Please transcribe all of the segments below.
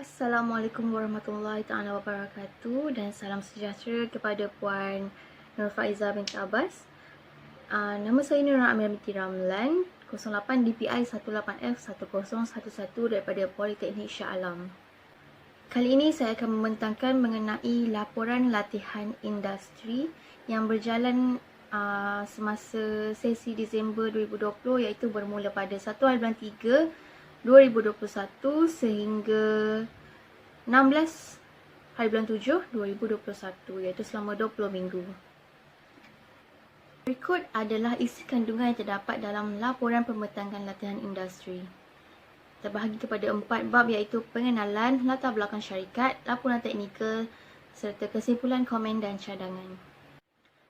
Assalamualaikum warahmatullahi taala wabarakatuh dan salam sejahtera kepada Puan Nur Faiza binti Abbas. Nama saya Nur Amir binti Ramlan, 08 DPI 18F1011 daripada Politeknik Shah Alam. Kali ini saya akan membentangkan mengenai laporan latihan industri yang berjalan semasa sesi Disember 2020, iaitu bermula pada 1 hari bulan 3 2021 sehingga 16 hari bulan 7 2021, iaitu selama 20 minggu. Berikut adalah isi kandungan yang terdapat dalam laporan pembentangan latihan industri. Terbahagi kepada 4 bab, iaitu pengenalan, latar belakang syarikat, laporan teknikal serta kesimpulan, komen dan cadangan.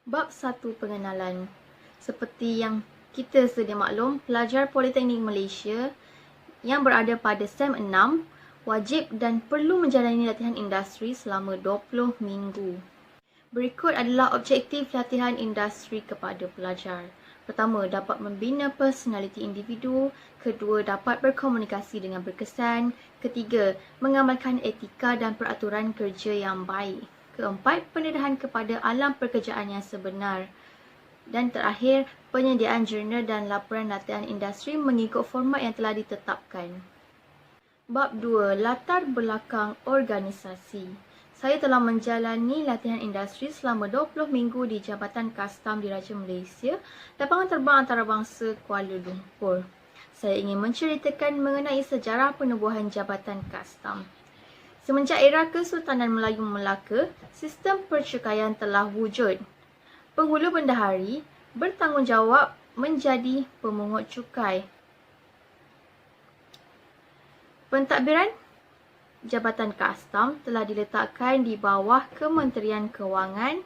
Bab 1, pengenalan. Seperti yang kita sedia maklum, pelajar Politeknik Malaysia yang berada pada SEM 6 wajib dan perlu menjalani latihan industri selama 20 minggu. Berikut adalah objektif latihan industri kepada pelajar. Pertama, dapat membina personaliti individu. Kedua, dapat berkomunikasi dengan berkesan. Ketiga, mengamalkan etika dan peraturan kerja yang baik. Keempat, pendedahan kepada alam pekerjaan yang sebenar. Dan terakhir, penyediaan jurnal dan laporan latihan industri mengikut format yang telah ditetapkan. Bab 2, latar belakang organisasi. Saya telah menjalani latihan industri selama 20 minggu di Jabatan Kastam Diraja Malaysia, lapangan terbang antarabangsa Kuala Lumpur. Saya ingin menceritakan mengenai sejarah penubuhan Jabatan Kastam. Semenjak era Kesultanan Melayu Melaka, sistem percukaian telah wujud. Penghulu bendahari bertanggungjawab menjadi pemungut cukai. Pentadbiran Jabatan Kastam telah diletakkan di bawah Kementerian Kewangan.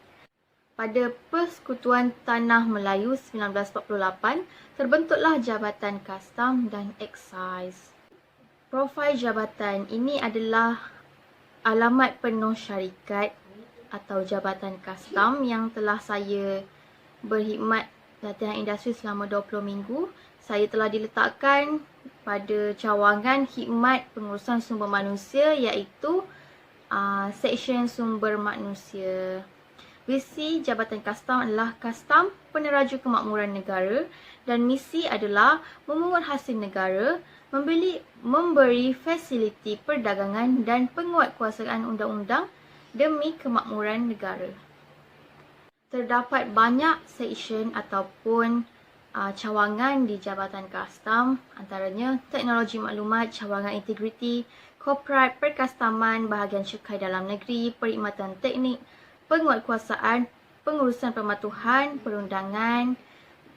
Pada Persekutuan Tanah Melayu 1948, terbentuklah Jabatan Kastam dan Excise. Profil jabatan ini adalah alamat penuh syarikat atau Jabatan Kastam yang telah saya berkhidmat latihan industri selama 20 minggu. Saya telah diletakkan pada cawangan khidmat pengurusan sumber manusia, iaitu Seksyen Sumber Manusia. Visi Jabatan Kastam adalah Kastam Peneraju Kemakmuran Negara dan misi adalah memungut hasil negara, memberi fasiliti perdagangan dan penguatkuasaan undang-undang demi kemakmuran negara. Terdapat banyak seksyen ataupun cawangan di Jabatan Kastam, antaranya teknologi maklumat, cawangan integriti, korporat, perkastaman, bahagian cukai dalam negeri, perkhidmatan teknik, penguatkuasaan, pengurusan permatuhan, perundangan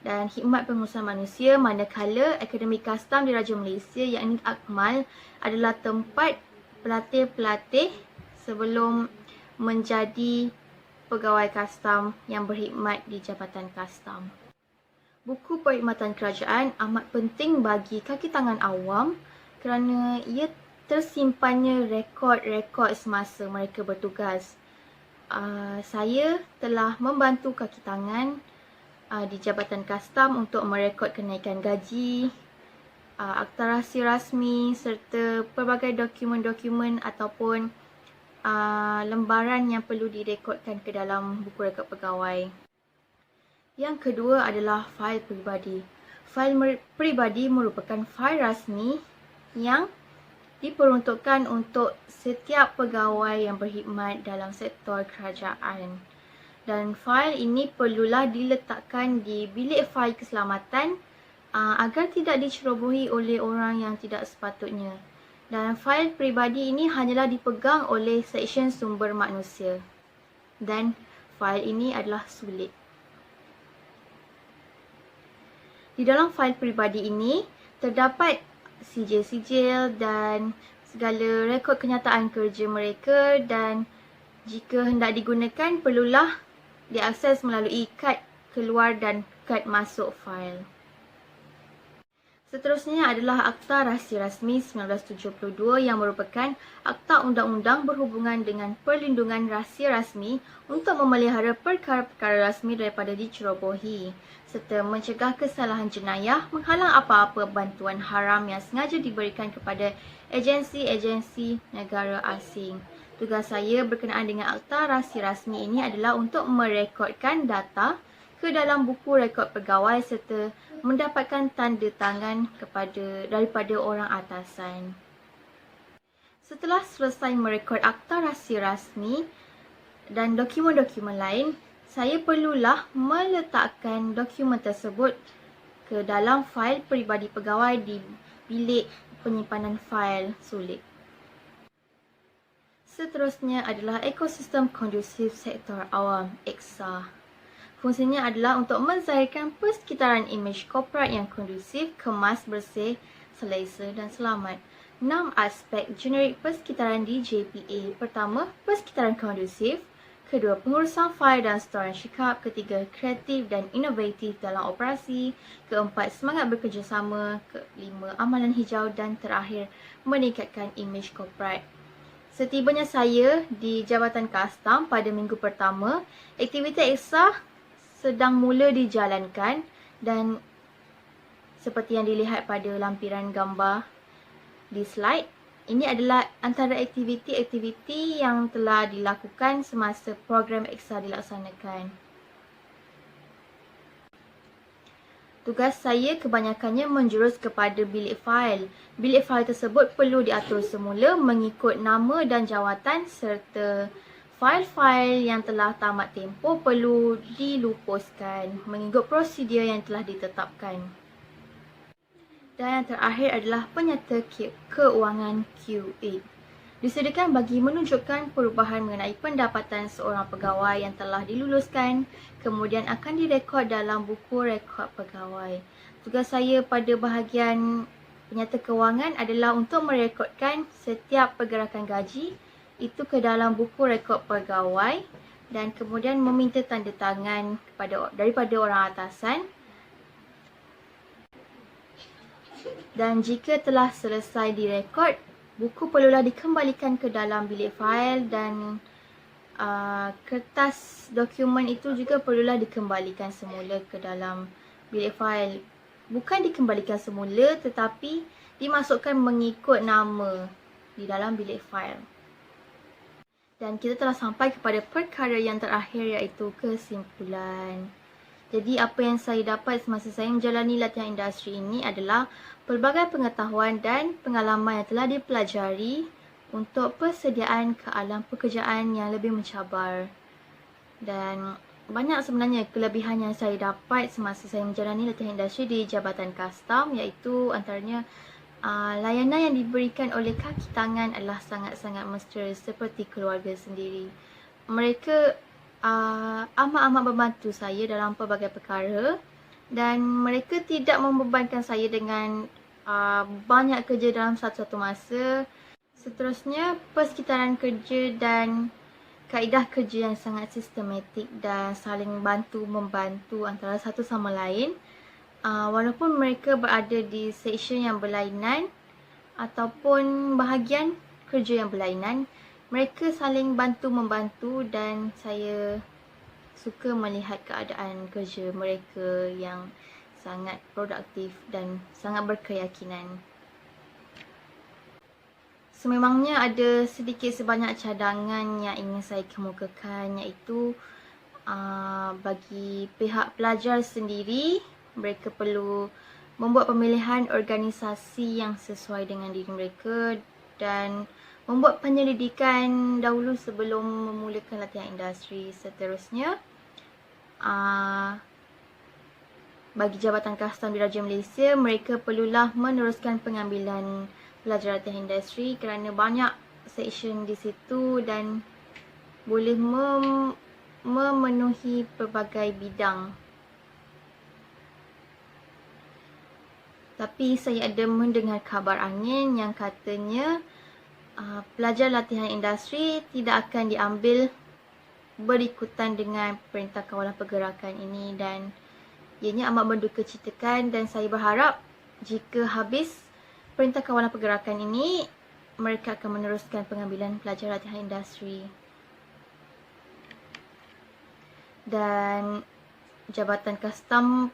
dan khidmat pengurusan manusia, manakala Akademi Kastam Diraja Malaysia yakni Akmal adalah tempat pelatih-pelatih sebelum menjadi pegawai kastam yang berkhidmat di Jabatan Kastam. Buku perkhidmatan kerajaan amat penting bagi kaki tangan awam kerana ia tersimpannya rekod-rekod semasa mereka bertugas. Saya telah membantu kaki tangan di Jabatan Kastam untuk merekod kenaikan gaji, akta rahsia rasmi serta pelbagai dokumen-dokumen ataupun lembaran yang perlu direkodkan ke dalam buku rekod pegawai. Yang kedua adalah fail peribadi. Fail peribadi merupakan fail rasmi yang diperuntukkan untuk setiap pegawai yang berkhidmat dalam sektor kerajaan. Dan fail ini perlulah diletakkan di bilik fail keselamatan agar tidak dicerobohi oleh orang yang tidak sepatutnya. Dan fail peribadi ini hanyalah dipegang oleh Seksyen Sumber Manusia. Dan fail ini adalah sulit. Di dalam fail peribadi ini terdapat sijil-sijil dan segala rekod kenyataan kerja mereka, dan jika hendak digunakan perlulah diakses melalui kad keluar dan kad masuk fail. Seterusnya adalah Akta Rahsia Rasmi 1972 yang merupakan akta undang-undang berhubungan dengan perlindungan rahsia rasmi untuk memelihara perkara-perkara rasmi daripada dicerobohi serta mencegah kesalahan jenayah, menghalang apa-apa bantuan haram yang sengaja diberikan kepada agensi-agensi negara asing. Tugas saya berkenaan dengan Akta Rahsia Rasmi ini adalah untuk merekodkan data ke dalam buku rekod pegawai serta mendapatkan tanda tangan daripada orang atasan. Setelah selesai merekod Akta Rahsia Rasmi dan dokumen-dokumen lain, saya perlulah meletakkan dokumen tersebut ke dalam fail peribadi pegawai di bilik penyimpanan fail sulit. Seterusnya adalah ekosistem kondusif sektor awam, EKSA. Fungsinya adalah untuk menzahirkan persekitaran imej korporat yang kondusif, kemas, bersih, selesa dan selamat. 6 aspek generik persekitaran di JPA. Pertama, persekitaran kondusif. Kedua, pengurusan fail dan storan syikap. Ketiga, kreatif dan inovatif dalam operasi. Keempat, semangat bekerjasama. Kelima, amalan hijau. Dan terakhir, meningkatkan imej korporat. Setibanya saya di Jabatan Kastam pada minggu pertama, aktiviti EKSA sedang mula dijalankan dan seperti yang dilihat pada lampiran gambar di slide, ini adalah antara aktiviti-aktiviti yang telah dilakukan semasa program EKSA dilaksanakan. Tugas saya kebanyakannya menjurus kepada bilik fail. Bilik fail tersebut perlu diatur semula mengikut nama dan jawatan serta fail-fail yang telah tamat tempoh perlu dilupuskan mengikut prosedur yang telah ditetapkan. Dan yang terakhir adalah penyata keuangan Q8. Disediakan bagi menunjukkan perubahan mengenai pendapatan seorang pegawai yang telah diluluskan, kemudian akan direkod dalam buku rekod pegawai. Tugas saya pada bahagian penyata keuangan adalah untuk merekodkan setiap pergerakan gaji itu ke dalam buku rekod pegawai dan kemudian meminta tanda tangan daripada orang atasan. Dan jika telah selesai direkod, buku perlulah dikembalikan ke dalam bilik fail dan kertas dokumen itu juga perlulah dikembalikan semula ke dalam bilik fail. Bukan dikembalikan semula tetapi dimasukkan mengikut nama di dalam bilik fail. Dan kita telah sampai kepada perkara yang terakhir iaitu kesimpulan. Jadi apa yang saya dapat semasa saya menjalani latihan industri ini adalah pelbagai pengetahuan dan pengalaman yang telah dipelajari untuk persediaan ke alam pekerjaan yang lebih mencabar. Dan banyak sebenarnya kelebihan yang saya dapat semasa saya menjalani latihan industri di Jabatan Kastam, iaitu antaranya layanan yang diberikan oleh kaki tangan adalah sangat-sangat mesra seperti keluarga sendiri. Mereka amat-amat membantu saya dalam pelbagai perkara dan mereka tidak membebankan saya dengan banyak kerja dalam satu-satu masa. Seterusnya, persekitaran kerja dan kaedah kerja yang sangat sistematik dan saling bantu-membantu antara satu sama lain. Walaupun mereka berada di seksyen yang berlainan ataupun bahagian kerja yang berlainan, mereka saling bantu-membantu dan saya suka melihat keadaan kerja mereka yang sangat produktif dan sangat berkeyakinan. Sememangnya ada sedikit sebanyak cadangan yang ingin saya kemukakan, iaitu bagi pihak pelajar sendiri, mereka perlu membuat pemilihan organisasi yang sesuai dengan diri mereka dan membuat penyelidikan dahulu sebelum memulakan latihan industri. Seterusnya, bagi Jabatan Kastam Diraja Malaysia, mereka perlulah meneruskan pengambilan pelajar latihan industri kerana banyak seksyen di situ dan boleh memenuhi pelbagai bidang. Tapi saya ada mendengar kabar angin yang katanya pelajar latihan industri tidak akan diambil berikutan dengan Perintah Kawalan Pergerakan ini dan ianya amat mendukacitakan dan saya berharap jika habis Perintah Kawalan Pergerakan ini, mereka akan meneruskan pengambilan pelajar latihan industri. Dan Jabatan Kastam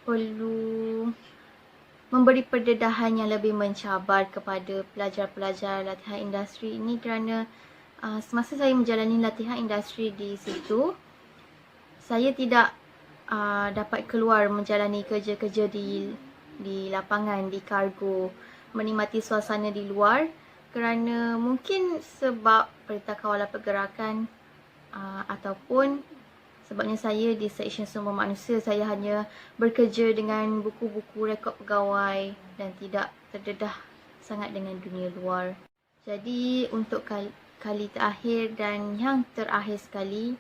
perlu memberi pendedahan yang lebih mencabar kepada pelajar-pelajar latihan industri ini kerana semasa saya menjalani latihan industri di situ, saya tidak dapat keluar menjalani kerja-kerja di lapangan, di kargo, menikmati suasana di luar kerana mungkin sebab Perintah Kawalan Pergerakan ataupun sebabnya saya di Seksyen Sumber Manusia, saya hanya bekerja dengan buku-buku rekod pegawai dan tidak terdedah sangat dengan dunia luar. Jadi untuk kali terakhir dan yang terakhir sekali,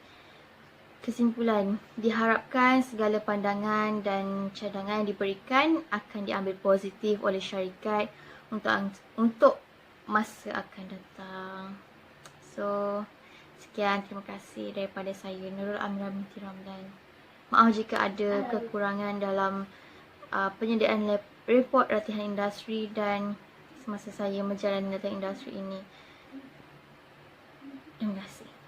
kesimpulan, diharapkan segala pandangan dan cadangan yang diberikan akan diambil positif oleh syarikat untuk masa akan datang. So, sekian, terima kasih daripada saya, Nurul Amira binti Ramlan. Maaf jika ada kekurangan dalam penyediaan report latihan industri dan semasa saya menjalani latihan industri ini. Terima kasih.